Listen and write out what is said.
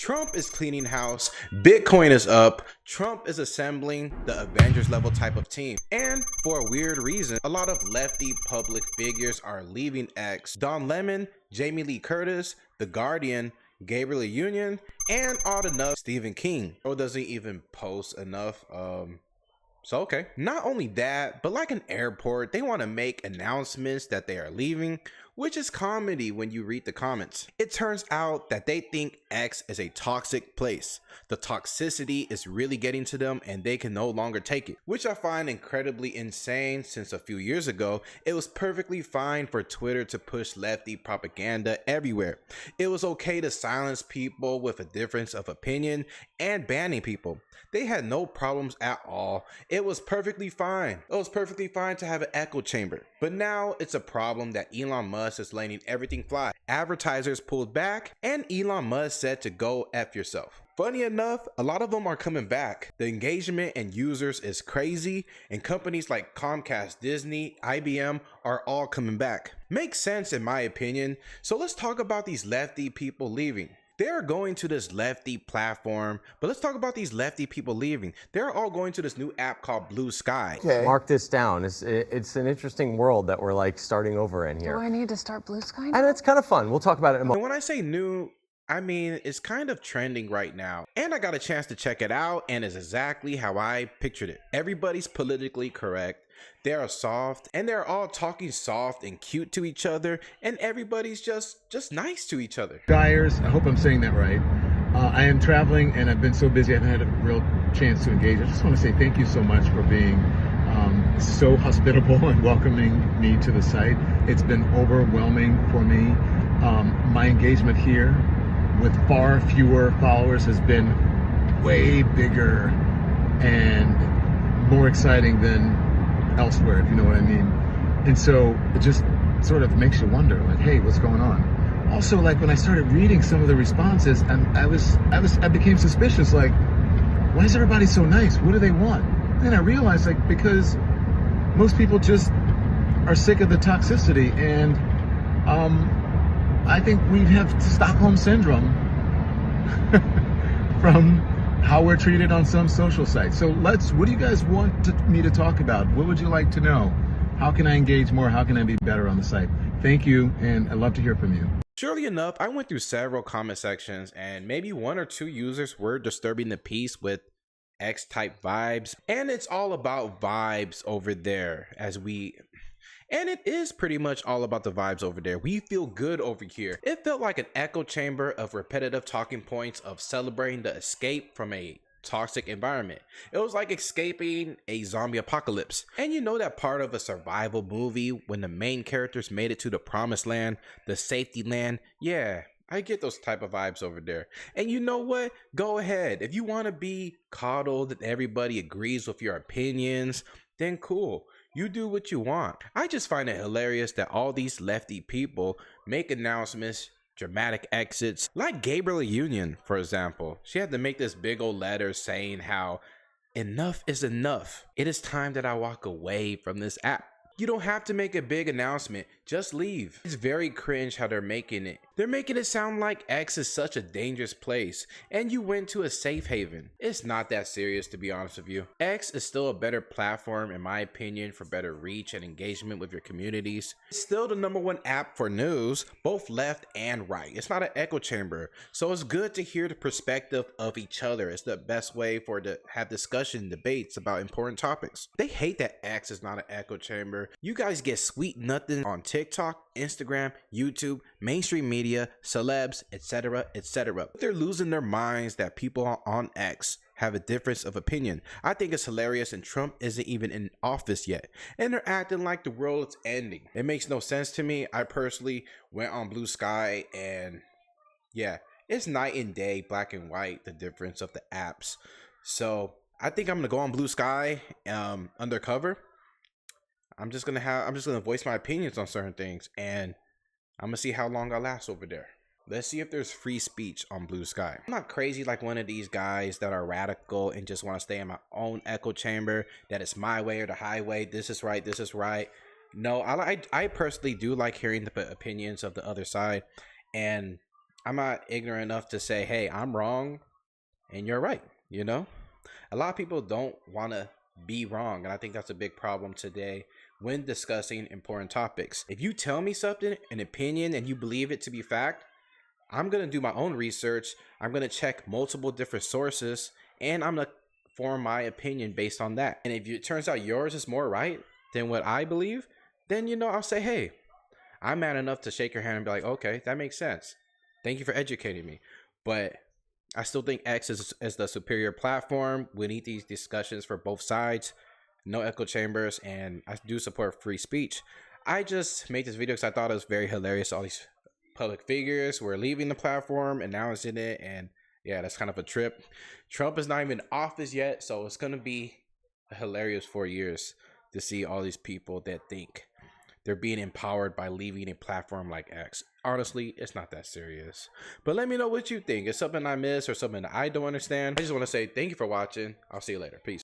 Trump is cleaning house, Bitcoin is up, Trump is assembling the Avengers level type of team, and for a weird reason, a lot of lefty public figures are leaving X. Don Lemon, Jamie Lee Curtis, The Guardian, Gabriel Union, and odd enough, Stephen King. Or doesn't even post enough, so okay. Not only that, but like an airport, they want to make announcements that they are leaving, which is comedy when you read the comments. It turns out that they think X is a toxic place. The toxicity is really getting to them and they can no longer take it, which I find incredibly insane since a few years ago, it was perfectly fine for Twitter to push lefty propaganda everywhere. It was okay to silence people with a difference of opinion and banning people. They had no problems at all. It was perfectly fine. It was perfectly fine to have an echo chamber. But now it's a problem that Elon Musk is letting everything fly. Advertisers pulled back and Elon Musk said to go F yourself. Funny enough, a lot of them are coming back. The engagement and users is crazy and companies like Comcast, Disney, IBM are all coming back. Makes sense in my opinion. So let's talk about these lefty people leaving. They're going to this lefty platform, but let's talk about these lefty people leaving. They're all going to this new app called Blue Sky. Okay. Mark this down. It's an interesting world that we're like starting over in here. Do I need to start Blue Sky now? And it's kind of fun. We'll talk about it in a And moment. when I say new, I mean, it's kind of trending right now. And I got a chance to check it out and it's exactly how I pictured it. Everybody's politically correct. They are soft and they're all talking soft and cute to each other and everybody's just nice to each other. Dyers, I hope I'm saying that right. I am traveling and I've been so busy I haven't had a real chance to engage. I just want to say thank you so much for being so hospitable and welcoming me to the site. It's been overwhelming for me. My engagement here with far fewer followers has been way bigger and more exciting than elsewhere, if you know what I mean. And so it just sort of makes you wonder, like, hey, what's going on? Also, like when I started reading some of the responses, I became suspicious, like, why is everybody so nice? What do they want? And then I realized, like, because most people just are sick of the toxicity, and I think we have Stockholm syndrome from how we're treated on some social sites. So what do you guys want me to talk about? What would you like to know? How can I engage more? How can I be better on the site? Thank you, and I'd love to hear from you. Surely enough, I went through several comment sections and maybe one or two users were disturbing the peace with X type vibes. And it's all about vibes over there and it is pretty much all about the vibes over there. We feel good over here. It felt like an echo chamber of repetitive talking points of celebrating the escape from a toxic environment. It was like escaping a zombie apocalypse. And you know that part of a survival movie when the main characters made it to the promised land, the safety land? Yeah, I get those type of vibes over there. And you know what? Go ahead. If you want to be coddled and everybody agrees with your opinions, then cool. You do what you want. I just find it hilarious that all these lefty people make announcements, dramatic exits, like Gabriel Union, for example. She had to make this big old letter saying how enough is enough. It is time that I walk away from this app. You don't have to make a big announcement, just leave. It's very cringe how they're making it. They're making it sound like X is such a dangerous place and you went to a safe haven. It's not that serious, to be honest with you. X is still a better platform in my opinion for better reach and engagement with your communities. It's still the #1 app for news, both left and right. It's not an echo chamber, so it's good to hear the perspective of each other. It's the best way to have discussion, debates about important topics. They hate that X is not an echo chamber. You guys get sweet nothing on TikTok, Instagram, YouTube, mainstream media, celebs, etc., etc. They're losing their minds that people on X have a difference of opinion. I think it's hilarious and Trump isn't even in office yet. And they're acting like the world is ending. It makes no sense to me. I personally went on Blue Sky and yeah, it's night and day, black and white, the difference of the apps. So I think I'm gonna go on Blue Sky undercover. I'm just gonna voice my opinions on certain things and I'm gonna see how long I last over there. Let's see if there's free speech on Blue Sky. I'm not crazy like one of these guys that are radical and just want to stay in my own echo chamber, that it's my way or the highway, this is right, this is right. No, I personally do like hearing the opinions of the other side, and I'm not ignorant enough to say, hey, I'm wrong and you're right. You know, a lot of people don't want to be wrong. And I think that's a big problem today when discussing important topics. If you tell me something, an opinion, and you believe it to be fact, I'm going to do my own research. I'm going to check multiple different sources, and I'm going to form my opinion based on that. And if it turns out yours is more right than what I believe, then, you know, I'll say, hey, I'm man enough to shake your hand and be like, okay, that makes sense. Thank you for educating me. But I still think X is the superior platform. We need these discussions for both sides. No echo chambers, and I do support free speech. I just made this video because I thought it was very hilarious. All these public figures were leaving the platform, announcing it, and yeah, that's kind of a trip. Trump is not even in office yet, so it's going to be a hilarious 4 years to see all these people that think they're being empowered by leaving a platform like X. Honestly, it's not that serious. But let me know what you think. Is something I missed or something I don't understand? I just want to say thank you for watching. I'll see you later. Peace.